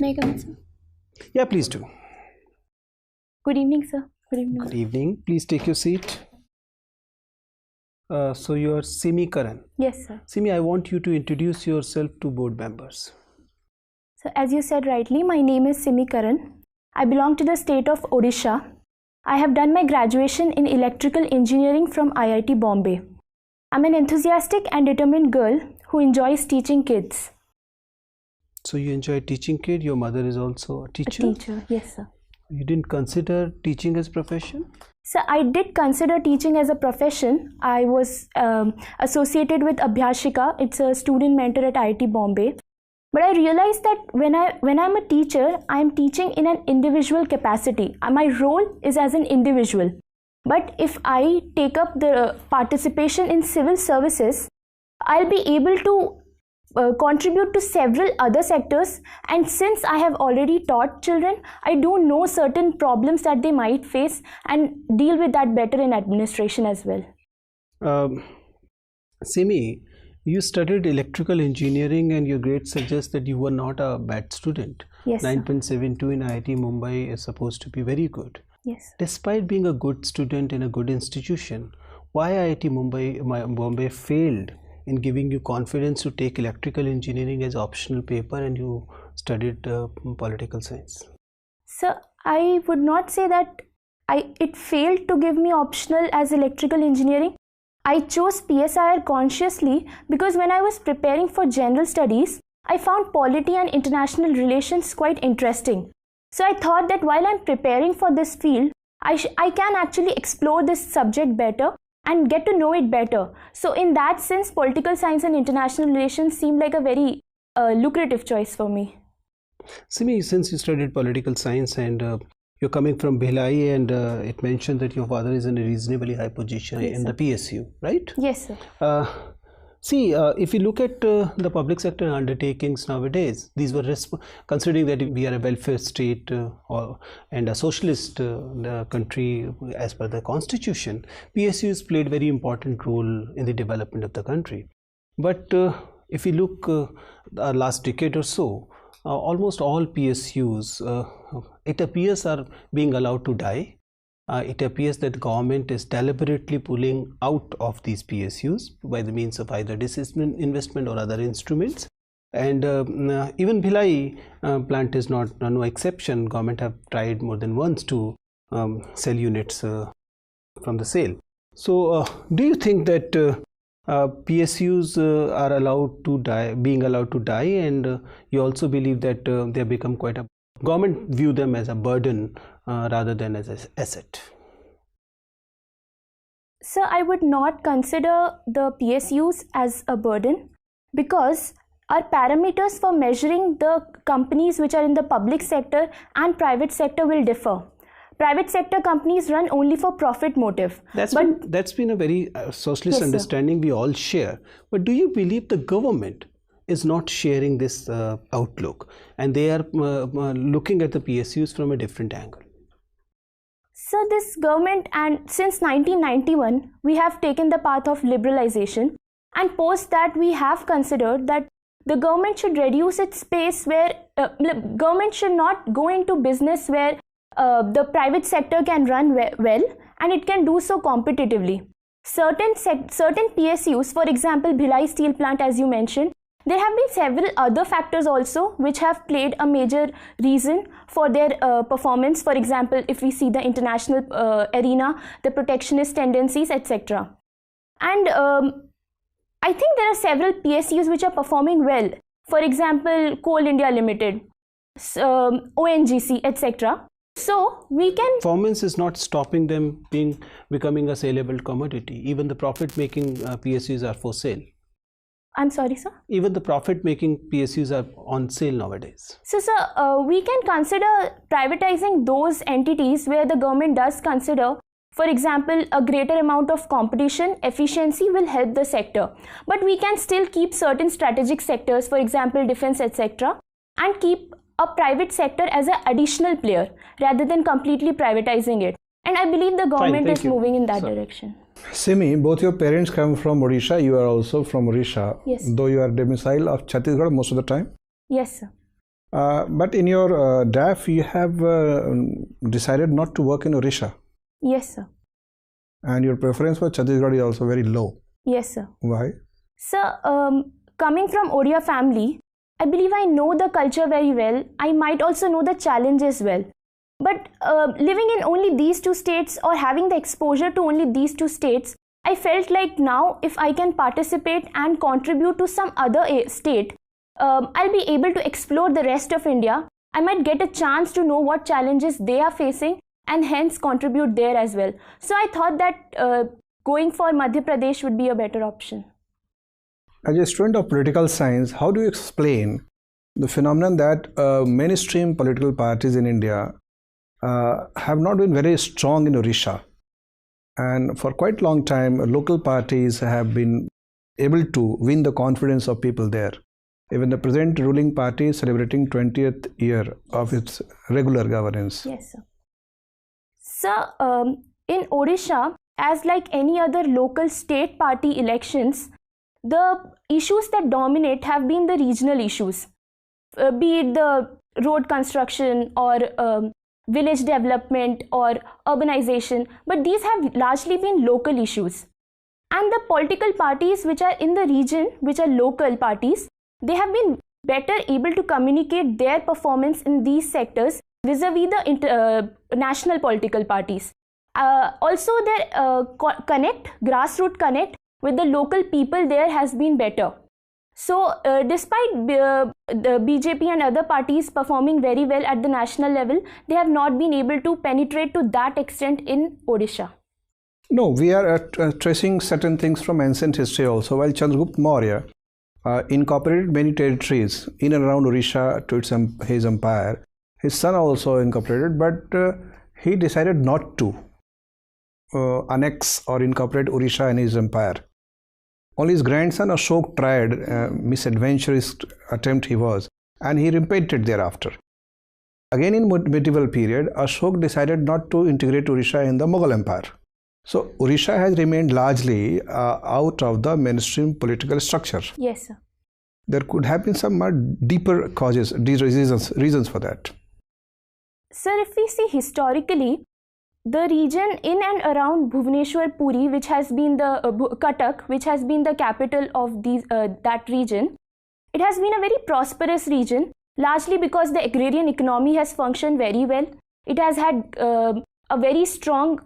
May I come in, sir? Yeah, please do. Good evening, sir. Good evening. Good evening. Please take your seat. So you are Simi Karan. Yes, sir. Simi, I want you to introduce yourself to board members. So as you said rightly, my name is Simi Karan. I belong to the state of Odisha. I have done my graduation in electrical engineering from IIT Bombay. I'm an enthusiastic and determined girl who enjoys teaching kids. So you enjoy teaching kids. Your mother is also a teacher. A teacher, yes, sir. You didn't consider teaching as profession? So I did consider teaching as a profession. I was associated with Abhyashika. It's a student mentor at IIT Bombay. But I realized that when I'm a teacher, I'm teaching in an individual capacity. My role is as an individual. But if I take up the participation in civil services, I'll be able to contribute to several other sectors, and since I have already taught children, I do know certain problems that they might face and deal with that better in administration as well. Simi, you studied electrical engineering and your grades suggest that you were not a bad student. Yes, 9.72 in IIT Mumbai is supposed to be very good. Yes. Despite being a good student in a good institution, why IIT Bombay failed in giving you confidence to take electrical engineering as optional paper and you studied political science? So I would not say that it failed to give me optional as electrical engineering. I chose PSIR consciously because when I was preparing for general studies, I found polity and international relations quite interesting. So I thought that while I'm preparing for this field, I can actually explore this subject better and get to know it better. So in that sense, political science and international relations seemed like a very lucrative choice for me. Simi, since you studied political science and you're coming from Bhilai, and it mentioned that your father is in a reasonably high position in the PSU, right? Yes, sir. If you look at the public sector undertakings nowadays, these were considering that we are a welfare state and a socialist country as per the constitution, PSUs played very important role in the development of the country. But if you look our last decade or so, almost all PSUs, it appears, are being allowed to die. It appears that the government is deliberately pulling out of these PSUs by the means of either disinvestment or other instruments. And even Bhilai plant is no exception. Government have tried more than once to sell units from the sale. So do you think that PSUs are allowed to die, being allowed to die, and you also believe that they have become quite a government view them as a burden rather than as an asset? So I would not consider the PSUs as a burden because our parameters for measuring the companies which are in the public sector and private sector will differ. Private sector companies run only for profit motive. That's been a very socialist understanding we all share. But do you believe the government is not sharing this outlook and they are looking at the PSUs from a different angle? So this government, and since 1991, we have taken the path of liberalization, and post that we have considered that the government should reduce its space where government should not go into business where the private sector can run well and it can do so competitively. Certain PSUs, for example, Bhilai Steel Plant, as you mentioned, there have been several other factors also which have played a major reason for their performance. For example, if we see the international arena, the protectionist tendencies, etc. And I think there are several PSUs which are performing well. For example, Coal India Limited, ONGC, etc. So we can... Performance is not stopping them becoming a saleable commodity. Even the profit-making PSUs are for sale. I'm sorry, sir? Even the profit-making PSUs are on sale nowadays. So, sir, we can consider privatizing those entities where the government does consider, for example, a greater amount of competition, efficiency will help the sector. But we can still keep certain strategic sectors, for example, defense, etc., and keep a private sector as an additional player rather than completely privatizing it. And I believe the government is moving in that direction. Simi, both your parents come from Odisha, you are also from Odisha. Yes. Though you are domicile of Chhattisgarh most of the time? Yes, sir. But in your DAF, you have decided not to work in Odisha, Yes, sir. and your preference for Chhattisgarh is also very low. Yes, sir. Why? Sir, coming from Odia family, I believe I know the culture very well. I might also know the challenges well. But living in only these two states or having the exposure to only these two states, I felt like now if I can participate and contribute to some other state, I'll be able to explore the rest of India. I might get a chance to know what challenges they are facing and hence contribute there as well. So I thought that going for Madhya Pradesh would be a better option. As a student of political science, how do you explain the phenomenon that mainstream political parties in India have not been very strong in Odisha? And for quite a long time, local parties have been able to win the confidence of people there. Even the present ruling party is celebrating 20th year of its regular governance. Yes, sir. Sir, in Odisha, as like any other local state party elections, the issues that dominate have been the regional issues, be it the road construction or village development or urbanization, but these have largely been local issues. And the political parties which are in the region, which are local parties, they have been better able to communicate their performance in these sectors vis-a-vis the national political parties. Also, their grassroots connect with the local people there has been better. So, despite the BJP and other parties performing very well at the national level, they have not been able to penetrate to that extent in Odisha. No, we are tracing certain things from ancient history also. While Chandragupta Maurya incorporated many territories in and around Odisha to his empire, his son also incorporated, but he decided not to annex or incorporate Odisha in his empire. Only his grandson Ashok tried, misadventurous attempt he was, and he repented thereafter. Again in medieval period, Ashok decided not to integrate Odisha in the Mughal Empire. So Odisha has remained largely out of the mainstream political structure. Yes, sir. There could have been some deeper causes, reasons for that. Sir, if we see historically, the region in and around Bhubaneswar Puri, which has been the Cuttack, which has been the capital of that region, it has been a very prosperous region, largely because the agrarian economy has functioned very well. It has had a very strong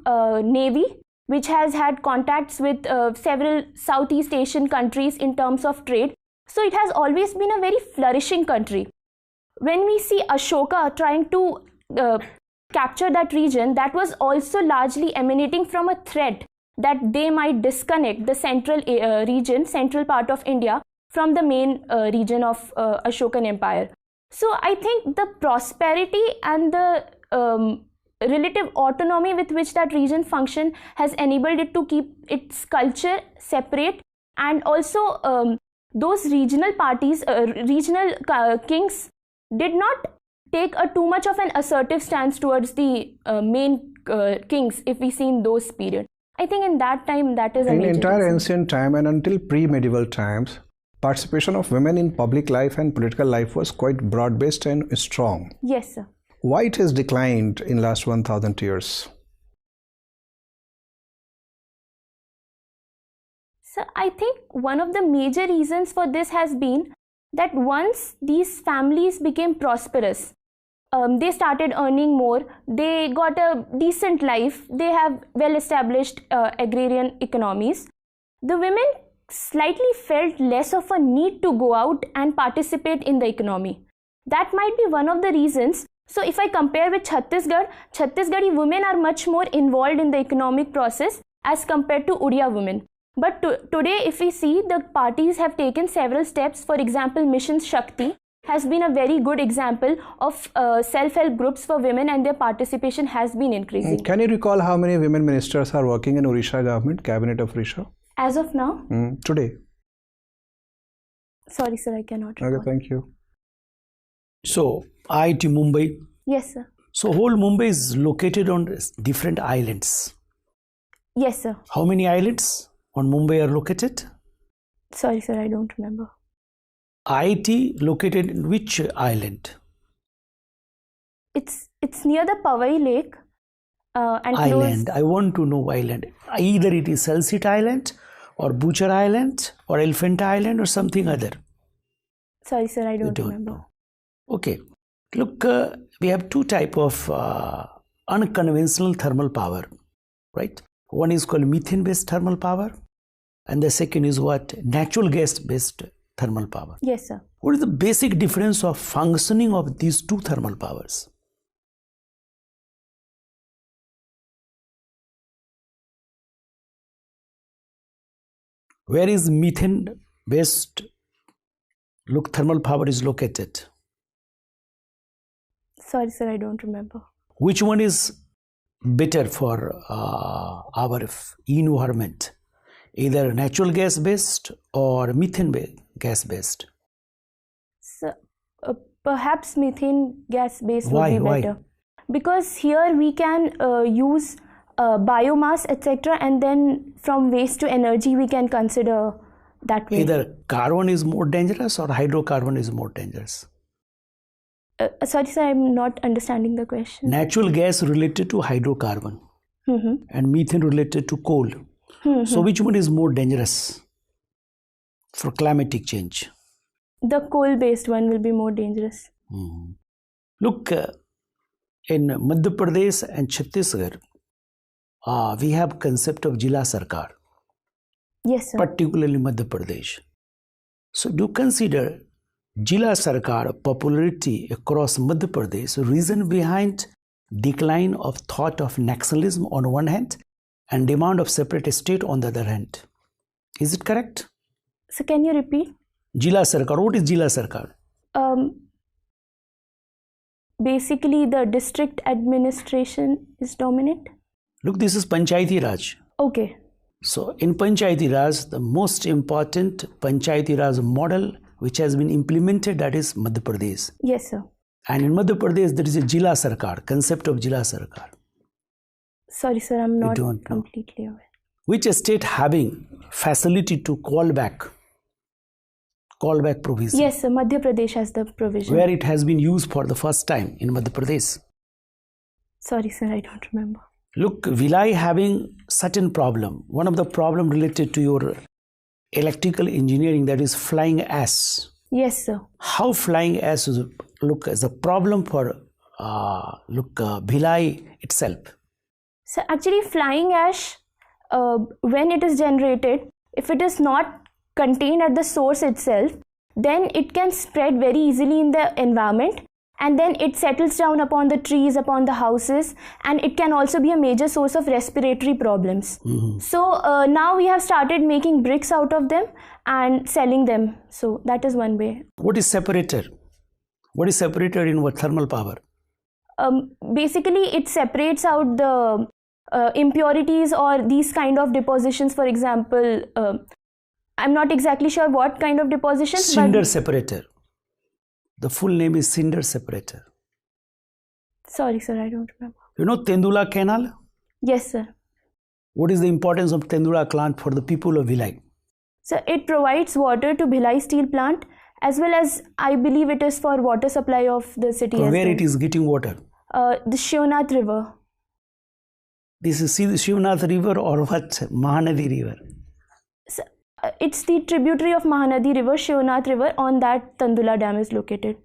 navy, which has had contacts with several Southeast Asian countries in terms of trade. So it has always been a very flourishing country. When we see Ashoka trying to capture that region, that was also largely emanating from a threat that they might disconnect the central central part of India from the main region of Ashokan Empire. So I think the prosperity and the relative autonomy with which that region functioned has enabled it to keep its culture separate, and also those regional parties, regional kings did not take too much of an assertive stance towards the main kings if we see in those periods. I think in that time that is a major entire reason. Ancient time and until pre-medieval times, participation of women in public life and political life was quite broad-based and strong. Yes, sir. Why it has declined in last 1000 years? So I think one of the major reasons for this has been that once these families became prosperous, they started earning more, they got a decent life, they have well-established agrarian economies. The women slightly felt less of a need to go out and participate in the economy. That might be one of the reasons. So if I compare with Chhattisgarhi women are much more involved in the economic process as compared to Odia women. But today, if we see, the parties have taken several steps. For example, Mission Shakti has been a very good example of self-help groups for women, and their participation has been increasing. Can you recall how many women ministers are working in Odisha government, cabinet of Odisha? As of now? Today. Sorry, sir, I cannot recall. Okay, thank you. So, IIT Mumbai. Yes, sir. So, whole Mumbai is located on different islands. Yes, sir. How many islands on Mumbai are located? Sorry, sir, I don't remember. IIT located in which island? It's near the Powai Lake. And Island. close. I want to know island. Either it is Salsit Island or Butcher Island or Elephant Island or something other. Sorry, sir, I You don't don't remember. know. Okay. Look, we have two type of unconventional thermal power, right? One is called methane-based thermal power, and the second is what? Natural gas-based thermal power. Yes, sir. What is the basic difference of functioning of these two thermal powers? Where is methane-based thermal power is located? Sorry, sir, I don't remember. Which one is better for our environment? Either natural gas based or methane gas based? So, perhaps methane gas base would Why? be Why? better. Because here we can use biomass, etc., and then from waste to energy we can consider that way. Either carbon is more dangerous or hydrocarbon is more dangerous. Sorry, sir, I'm not understanding the question. Natural gas related to hydrocarbon Mm-hmm. and methane related to coal. Mm-hmm. So which one is more dangerous for climatic change? The coal-based one will be more dangerous. Look, in Madhya Pradesh and Chhattisgarh, we have concept of Jila Sarkar, Yes, sir. particularly Madhya Pradesh. So do consider Jila Sarkar popularity across Madhya Pradesh reason behind decline of thought of nationalism on one hand and demand of separate state on the other hand. Is it correct? So can you repeat? Jila Sarkar. What is Jila Sarkar? Basically, the district administration is dominant. Look, this is Panchayati Raj. Okay. So in Panchayati Raj, the most important Panchayati Raj model which has been implemented, that is Madhya Pradesh. Yes, sir. And in Madhya Pradesh, there is a Jila Sarkar, concept of Jila Sarkar. Sorry, sir, I'm not don't know. completely aware. Which state having facility to call back provision, Yes, sir, Madhya Pradesh has the provision. where it has been used for the first time in Madhya Pradesh. Sorry, sir, I don't remember. Look, Vilai having certain problem. One of the problem related to your electrical engineering, that is flying ash. Yes, sir. How flying ash is, look, as a problem for Bhilai itself. So actually, flying ash, when it is generated, if it is not contained at the source itself, then it can spread very easily in the environment, and then it settles down upon the trees, upon the houses, and it can also be a major source of respiratory problems. So now we have started making bricks out of them and selling them. So that is one way. What is separator? What is separator in what thermal power? Basically, it separates out the impurities or these kind of depositions. For example, I'm not exactly sure what kind of depositions. Cinder but separator. The full name is cinder separator. Sorry, sir, I don't remember. You know Tendula Canal? Yes, sir. What is the importance of Tendula plant for the people of Bhilai? So it provides water to Bhilai steel plant, as well as I believe it is for water supply of the city. From as where well. it is getting water? The Shivnath River. This is Shivnath River or what? Mahanadi River. So, it's the tributary of Mahanadi River, Shivnath River. On that, Tandula Dam is located.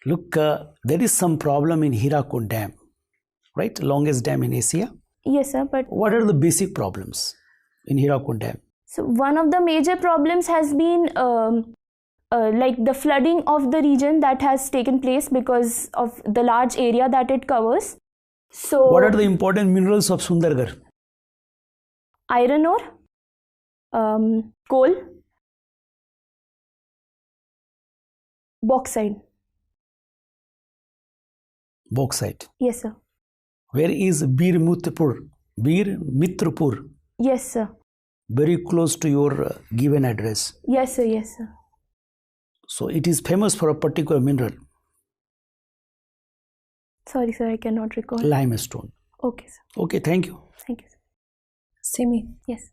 Look, there is some problem in Hirakund Dam, right? Longest dam in Asia. Yes, sir. But What are the basic problems in Hirakund Dam? so one of the major problems has been like the flooding of the region that has taken place because of the large area that it covers. So What are the important minerals of Sundargarh? iron ore, coal, bauxite. Bauxite. Yes, sir. Where is Bir Mitrapur? Yes, sir. Very close to your given address. Yes, sir. Yes, sir. So it is famous for a particular mineral, Sorry, sir, I cannot recall. limestone. Okay, sir. Okay, thank you. Thank you, sir. Simi, Yes.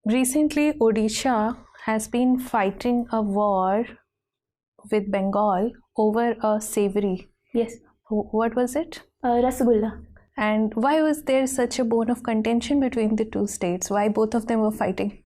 recently Odisha has been fighting a war with Bengal over a savory. Yes, What was it? Rasgulla. And why was there such a bone of contention between the two states? Why both of them were fighting?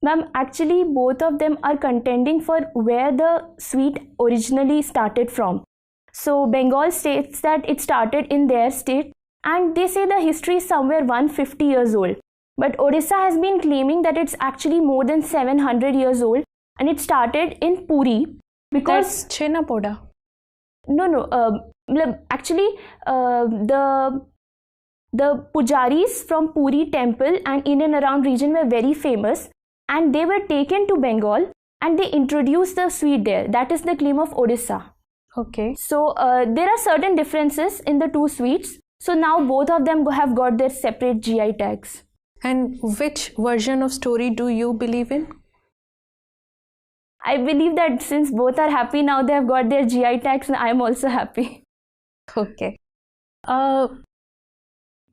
Ma'am, actually both of them are contending for where the sweet originally started from. So Bengal states that it started in their state, and they say the history is somewhere 150 years old. But Odisha has been claiming that it's actually more than 700 years old, and it started in Puri because That's Chenapoda. actually the pujaris from Puri temple and in and around region were very famous, and they were taken to Bengal and they introduced the sweet there. That is the claim of Odisha. Okay. So there are certain differences in the two sweets. So now both of them have got their separate GI tags. And which version of story do you believe in? I believe that since both are happy now, they have got their GI tags, and I am also happy. Okay.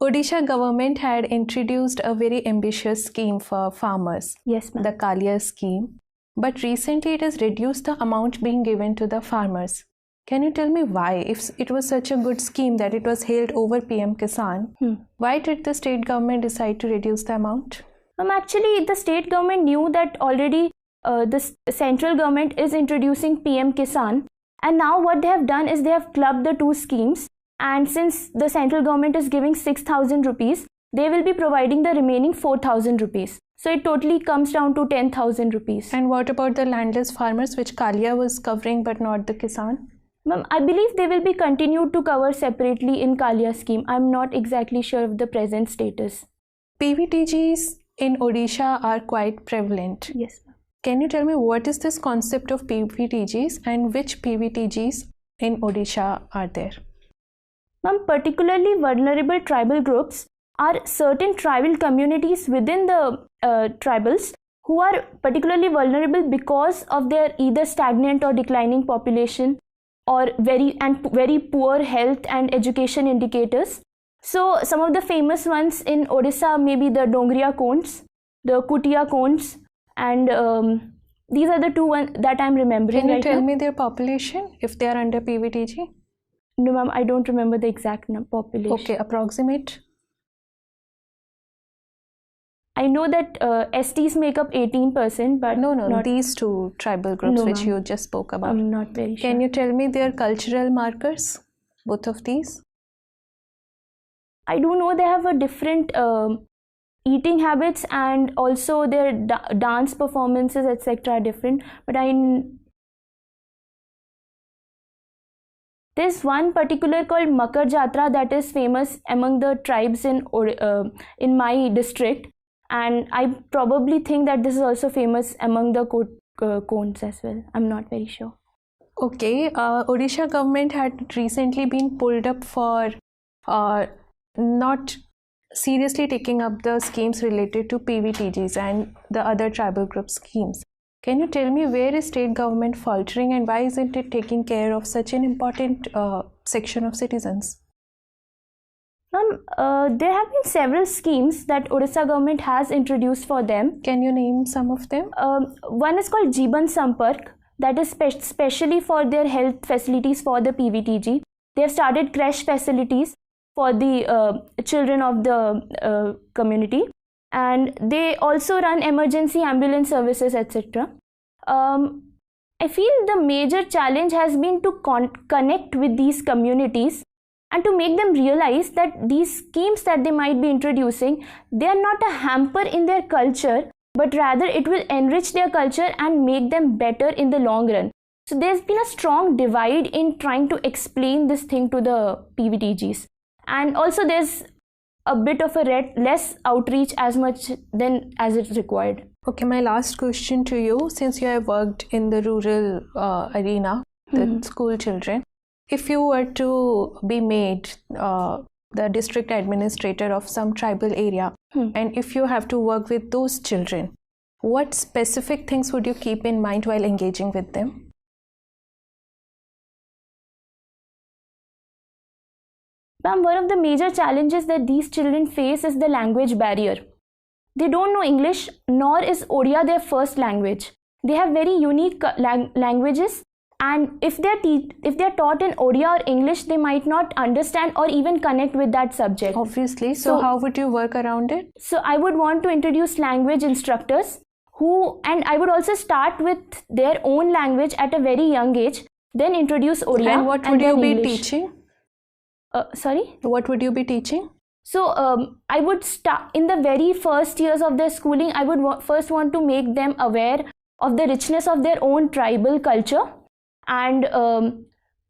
Odisha government had introduced a very ambitious scheme for farmers, Yes, ma'am. the Kalia scheme. But recently it has reduced the amount being given to the farmers. Can you tell me why? If it was such a good scheme that it was held over PM Kisan, why did the state government decide to reduce the amount? Actually, the state government knew that already the central government is introducing PM Kisan, and now what they have done is they have clubbed the two schemes, and since the central government is giving 6,000 rupees, they will be providing the remaining 4,000 rupees. So it totally comes down to 10,000 rupees. And what about the landless farmers, which Kalia was covering but not the Kisan? Ma'am, I believe they will be continued to cover separately in Kalia scheme. I'm not exactly sure of the present status. PVTGs in Odisha are quite prevalent. Yes. Can you tell me what is this concept of PVTGs and which PVTGs in Odisha are there? Ma'am, particularly vulnerable tribal groups are certain tribal communities within the tribals who are particularly vulnerable because of their either stagnant or declining population or very poor health and education indicators. So some of the famous ones in Odisha may be the Dongriya Konds, the Kutia Konds, and these are the two ones that I'm remembering. Can you right tell now. me their population if they are under PVTG? No, ma'am, I don't remember the exact population. Okay, approximate. I know that STs make up 18%, but No, these two tribal groups No, which ma'am. you just spoke about. I'm not very sure. Can you tell me their cultural markers, both of these? I do know they have a different eating habits, and also their dance performances, etc. are different. But there's one particular called Makar Jatra that is famous among the tribes in my district, and I probably think that this is also famous among the Konds as well. I'm not very sure. Okay, Odisha government had recently been pulled up for not seriously taking up the schemes related to PVTGs and the other tribal group schemes. Can you tell me where is state government faltering and why isn't it taking care of such an important section of citizens? There have been several schemes that Odisha government has introduced for them. Can you name some of them? One is called Jeeban Sampark, that is specially for their health facilities for the PVTG. They have started creche facilities for the children of the community, and they also run emergency ambulance services, etc. I feel the major challenge has been to connect with these communities and to make them realize that these schemes that they might be introducing, they are not a hamper in their culture, but rather it will enrich their culture and make them better in the long run. So there's been a strong divide in trying to explain this thing to the PVTGs. And also there's a bit of a less outreach as much than as it's required. Okay, my last question to you, since you have worked in the rural arena, the school children, if you were to be made the district administrator of some tribal area, and if you have to work with those children, what specific things would you keep in mind while engaging with them? Ma'am, one of the major challenges that these children face is the language barrier. They don't know English, nor is Odia their first language. They have very unique languages, and if they're taught in Odia or English, they might not understand or even connect with that subject. Obviously. So how would you work around it? So I would want to introduce language instructors and I would also start with their own language at a very young age, then introduce Odia. And what would you be English. teaching? Sorry? What would you be teaching? So I would start in the very first years of their schooling. I would first want to make them aware of the richness of their own tribal culture and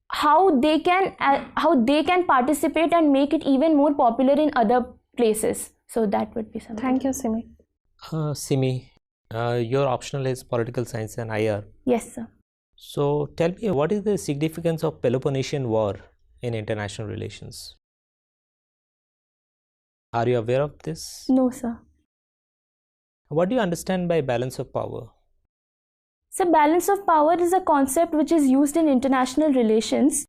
how they can participate and make it even more popular in other places. So that would be something. Thank you, Simi. Simi, your optional is political science and IR. Yes, sir. So tell me, what is the significance of Peloponnesian War in international relations? Are you aware of this? No, sir. What do you understand by balance of power? So balance of power is a concept which is used in international relations.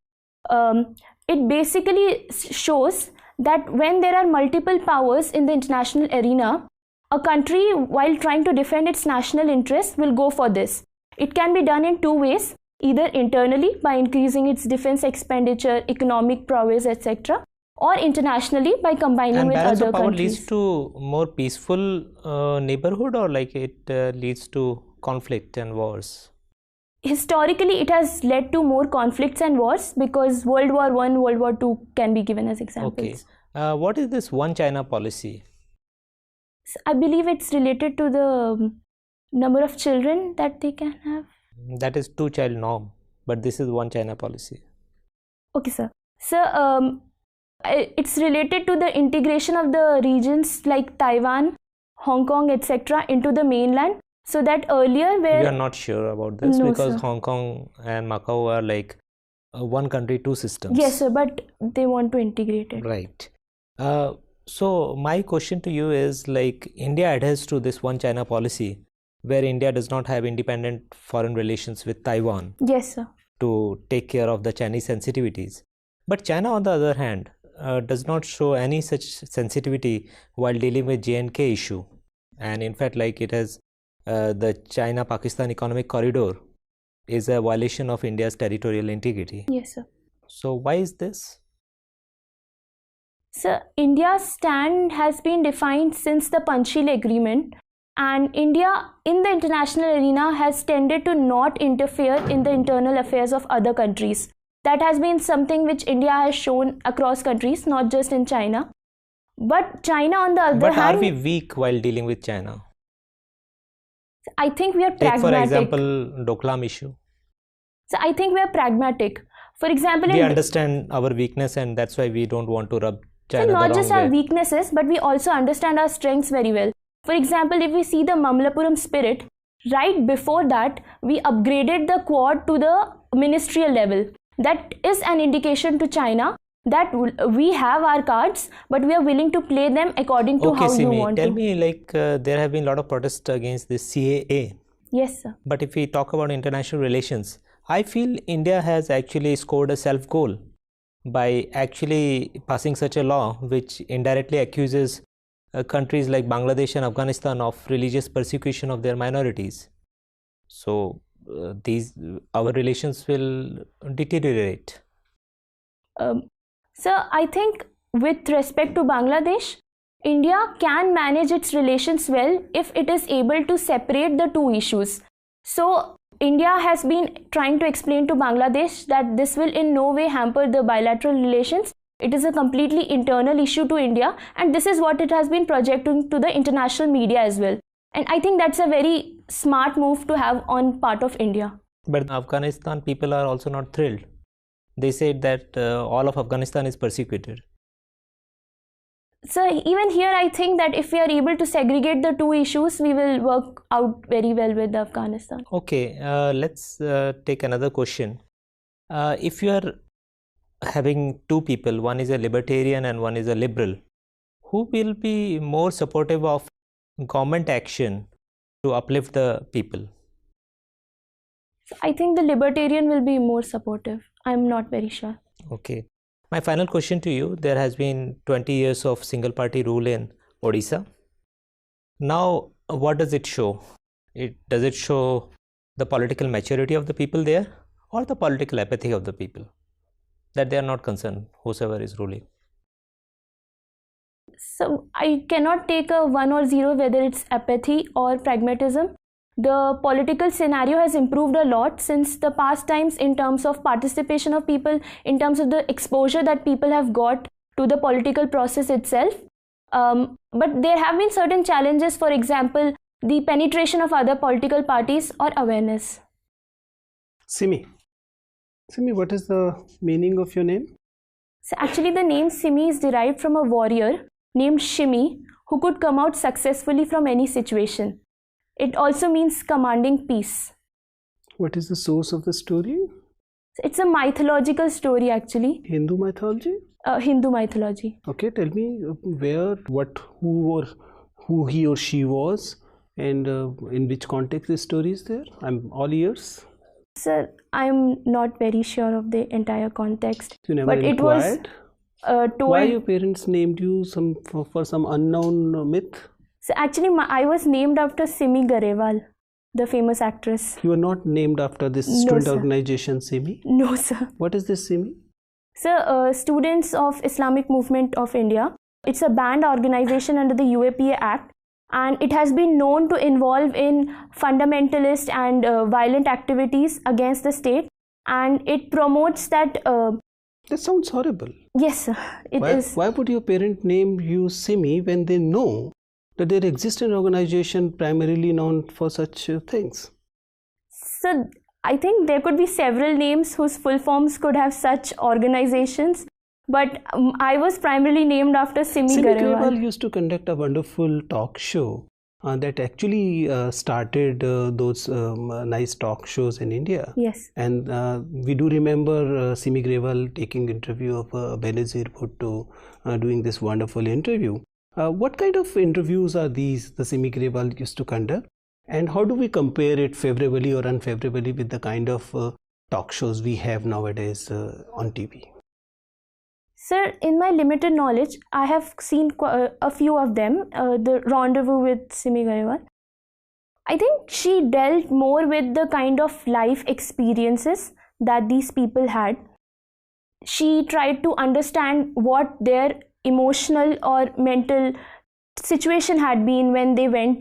It basically shows that when there are multiple powers in the international arena, a country, while trying to defend its national interests, will go for this. It can be done in two ways, either internally by increasing its defense expenditure, economic prowess, etc., or internationally by combining with balance other of power countries. leads to more peaceful neighborhood, or like it leads to conflict and wars? Historically, it has led to more conflicts and wars because World War I, World War II can be given as examples. Okay. What is this One China policy? I believe it's related to the number of children that they can have. That is two-child norm, but this is One China policy. Okay, sir. So, it's related to the integration of the regions like Taiwan, Hong Kong, etc. into the mainland. So that earlier where... You are not sure about this? No, because sir. Hong Kong and Macau are like one country, two systems. Yes, sir, but they want to integrate it. Right. So my question to you is, like, India adheres to this One China policy where India does not have independent foreign relations with Taiwan Yes, sir. to take care of the Chinese sensitivities. But China, on the other hand, does not show any such sensitivity while dealing with J&K issue. And in fact, like, it has the China-Pakistan economic corridor is a violation of India's territorial integrity. Yes, sir. So why is this? So India's stand has been defined since the Panchsheel Agreement, and India in the international arena has tended to not interfere in the internal affairs of other countries. That has been something which India has shown across countries, not just in China. But China, on the other But hand, are we weak while dealing with China? I think we are Take for pragmatic. example Doklam issue. So I think we are pragmatic. For example, We understand our weakness, and that's why we don't want to rub China so not the just wrong our way. weaknesses, but we also understand our strengths very well. For example, if we see the Mamallapuram spirit, right before that, we upgraded the Quad to the ministerial level. That is an indication to China that we have our cards, but we are willing to play them according to Okay, how you Simi, want tell to. me, like, there have been a lot of protests against this CAA. Yes, sir. But if we talk about international relations, I feel India has actually scored a self-goal by actually passing such a law which indirectly accuses countries like Bangladesh and Afghanistan of religious persecution of their minorities. So our relations will deteriorate. So I think with respect to Bangladesh, India can manage its relations well if it is able to separate the two issues. So India has been trying to explain to Bangladesh that this will in no way hamper the bilateral relations. It is a completely internal issue to India, and this is what it has been projecting to the international media as well. And I think that's a very smart move to have on part of India. But the Afghanistan people are also not thrilled. They said that all of Afghanistan is persecuted. So even here, I think that if we are able to segregate the two issues, we will work out very well with Afghanistan. Okay, let's take another question. If you are having two people, one is a libertarian and one is a liberal, who will be more supportive of government action to uplift the people? I think the libertarian will be more supportive. I'm not very sure. Okay. My final question to you, there has been 20 years of single party rule in Odisha. Now, what does it show? Does it show the political maturity of the people there, or the political apathy of the people, that they are not concerned, whosoever is ruling? So I cannot take a 1 or 0 whether it's apathy or pragmatism. The political scenario has improved a lot since the past times in terms of participation of people, in terms of the exposure that people have got to the political process itself. But there have been certain challenges, for example, the penetration of other political parties or awareness. Simi, what is the meaning of your name? So actually the name Simi is derived from a warrior named Shimi who could come out successfully from any situation. It also means commanding peace. What is the source of the story? It's a mythological story actually. Hindu mythology? Hindu mythology. Okay, tell me where, what, who he or she was, and in which context this story is there. I'm all ears. Sir, I'm not very sure of the entire context. You never but inquired? It was told. Why your parents named you for some unknown myth? So actually, I was named after Simi Garewal, the famous actress. You were not named after this student organization Simi? No, sir. What is this Simi? Sir, Students of Islamic Movement of India. It's a banned organization under the UAPA Act, and it has been known to involve in fundamentalist and violent activities against the state, and it promotes that. That sounds horrible. Yes, sir. It is. Why would your parent name you Simi when they know that there exists an organization primarily known for such things? So I think there could be several names whose full forms could have such organizations, but I was primarily named after Simi Garewal. Garewal used to conduct a wonderful talk show that actually started those nice talk shows in India. Yes. And we do remember Simi Garewal taking interview of Benazir Bhutto, doing this wonderful interview. What kind of interviews are these the Simi Garewal used to conduct, and how do we compare it favorably or unfavorably with the kind of talk shows we have nowadays on TV? Sir, in my limited knowledge, I have seen a few of them. The Rendezvous with Simi Garewal. I think she dealt more with the kind of life experiences that these people had. She tried to understand what their emotional or mental situation had been when they went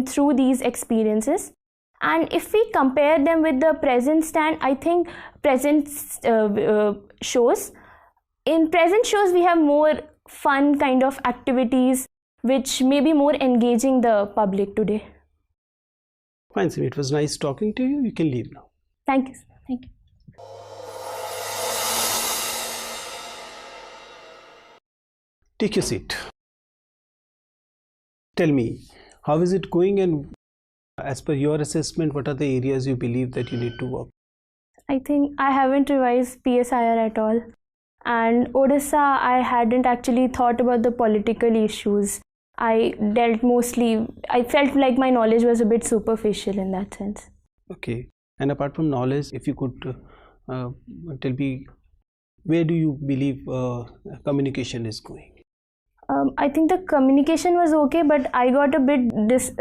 through these experiences. And if we compare them with the present stand, I think present shows. In present shows, we have more fun kind of activities which may be more engaging the public today. Fine, Simi. It was nice talking to you. You can leave now. Thank you, sir. Thank you. Take your seat. Tell me, how is it going, and as per your assessment, what are the areas you believe that you need to work? I think I haven't revised PSIR at all. And Odisha, I hadn't actually thought about the political issues. I felt like my knowledge was a bit superficial in that sense. Okay. And apart from knowledge, if you could tell me, where do you believe communication is going? I think the communication was okay, but I got a bit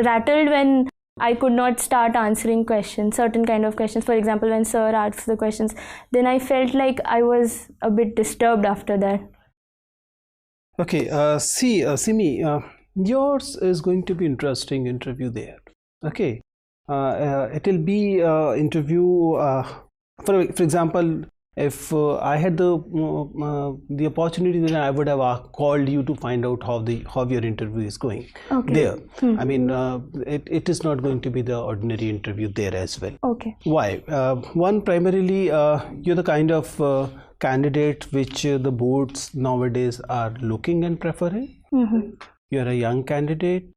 rattled when I could not start answering questions, certain kind of questions. For example, when sir asked the questions, then I felt like I was a bit disturbed after that. Okay, Simi, yours is going to be interesting interview there. Okay, it will be interview. For example, if I had the opportunity, then I would have called you to find out how your interview is going. Okay. There. I mean, it is not going to be the ordinary interview there as well. Okay. Why? One, primarily, you're the kind of candidate which the boards nowadays are looking and preferring. Mm-hmm. You're a young candidate.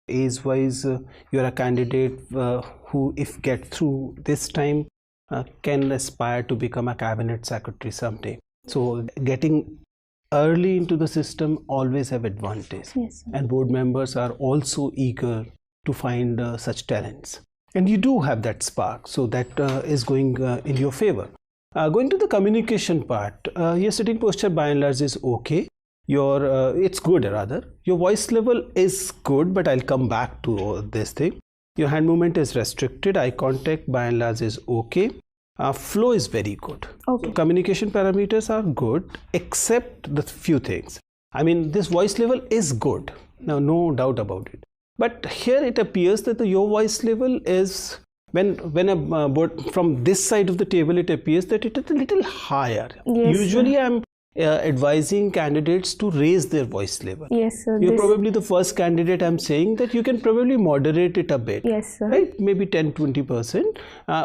Age-wise, you're a candidate who, if get through this time, can aspire to become a cabinet secretary someday. So getting early into the system always have advantage. Yes, sir. And board members are also eager to find such talents. And you do have that spark, so that is going in your favor. Going to the communication part, your sitting posture by and large is okay. It's good rather. Your voice level is good, but I'll come back to this thing. Your hand movement is restricted. Eye contact by and large is okay. Flow is very good. Okay. So communication parameters are good, except the few things. I mean, this voice level is good. Now, no doubt about it. But here it appears that your voice level is, when a board from this side of the table, it appears that it is a little higher. Yes, Usually, sir. I'm advising candidates to raise their voice level. Yes, sir. You're probably the first candidate I'm saying that you can probably moderate it a bit. Yes, sir. Right? Maybe 10-20%.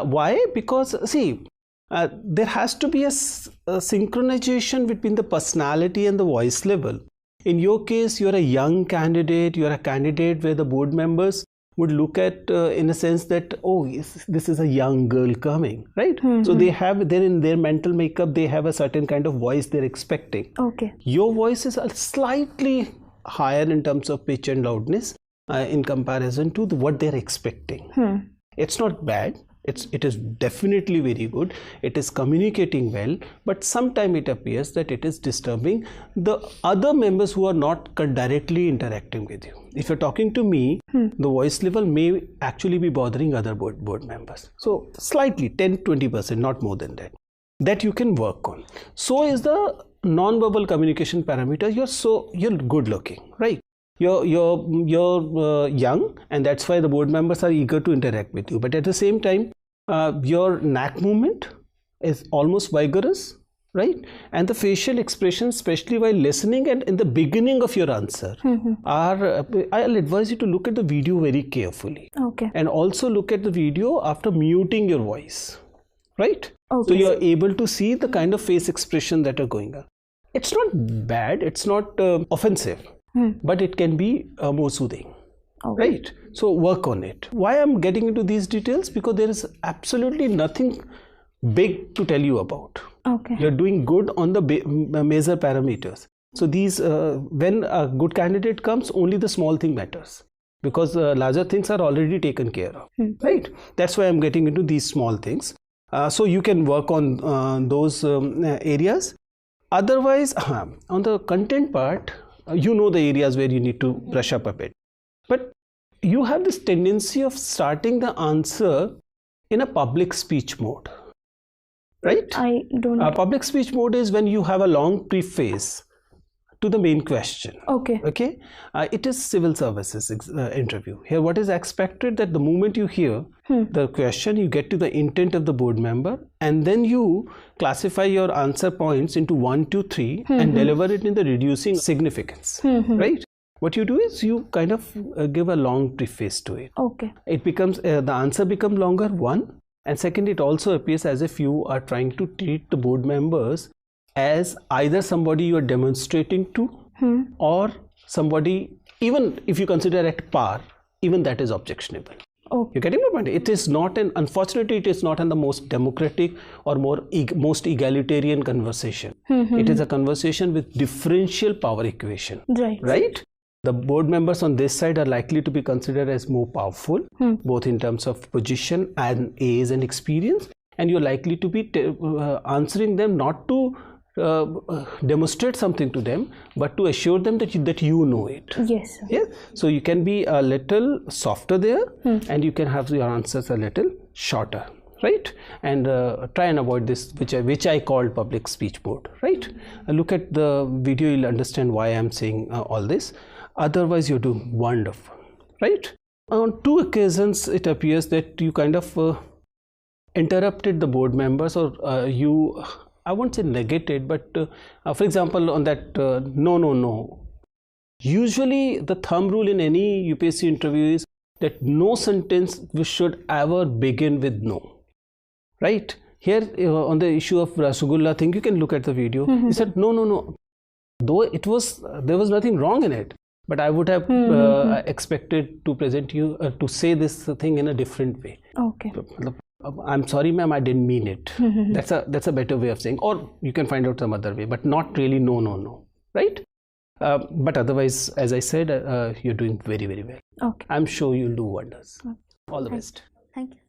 Why? Because see, there has to be a synchronization between the personality and the voice level. In your case, you're a young candidate, you're a candidate where the board members would look at in a sense that, oh, yes, this is a young girl coming, right? So they have, they're in their mental makeup, they have a certain kind of voice they're expecting. Okay. Your voice is slightly higher in terms of pitch and loudness in comparison to what they're expecting. It's not bad. It is definitely very good. It is communicating well, but sometimes it appears that it is disturbing the other members who are not directly interacting with you. If you're talking to me, the voice level may actually be bothering other board members. So slightly 10-20%, not more than that. That you can work on. So is the non-verbal communication parameter. You're good looking, right? You're young, and that's why the board members are eager to interact with you. But at the same time, your neck movement is almost vigorous, right? And the facial expressions, especially while listening and in the beginning of your answer, are. I'll advise you to look at the video very carefully. Okay. And also look at the video after muting your voice, right? Okay. So you're able to see the kind of face expression that are going on. It's not bad. It's not offensive. But it can be more soothing, right? So work on it. Why I'm getting into these details? Because there is absolutely nothing big to tell you about. Okay. You're doing good on the major parameters. So these, when a good candidate comes, only the small thing matters, because larger things are already taken care of, right? That's why I'm getting into these small things. So you can work on those areas. Otherwise, on the content part, you know the areas where you need to brush up a bit. But you have this tendency of starting the answer in a public speech mode, right? I don't. Public speech mode is when you have a long preface to the main question. Okay. Okay. It is civil services interview. Here, what is expected that the moment you hear the question, you get to the intent of the board member, and then you classify your answer points into 1, 2, 3 and deliver it in the reducing significance, right? What you do is you kind of give a long preface to it. Okay. It becomes, the answer becomes longer, one, and second, it also appears as if you are trying to treat the board members as either somebody you are demonstrating to or somebody, even if you consider at par, even that is objectionable. Okay. You're getting my point? It is not unfortunately, it is not the most democratic or most egalitarian conversation. It is a conversation with differential power equation. Right? The board members on this side are likely to be considered as more powerful, both in terms of position and age and experience. And you're likely to be answering them not to demonstrate something to them, but to assure them that you know it. Yes. Yeah. So you can be a little softer there, and you can have your answers a little shorter, right? And try and avoid this, which I called public speech mode, right? Look at the video, you'll understand why I'm saying all this. Otherwise, you're doing wonderful, right? On 2 occasions, it appears that you kind of interrupted the board members, or you, I won't say negated, but for example, on that no. Usually, the thumb rule in any UPSC interview is that no sentence should ever begin with no, right? Here, on the issue of Rasgulla thing, you can look at the video. He said no. Though there was nothing wrong in it, but I would have expected to present you to say this thing in a different way. Okay. I'm sorry, ma'am, I didn't mean it. That's a better way of saying, or you can find out some other way, but not really no, right? But otherwise, as I said, you're doing very, very well. Okay. I'm sure you'll do wonders. All the best. Thank you.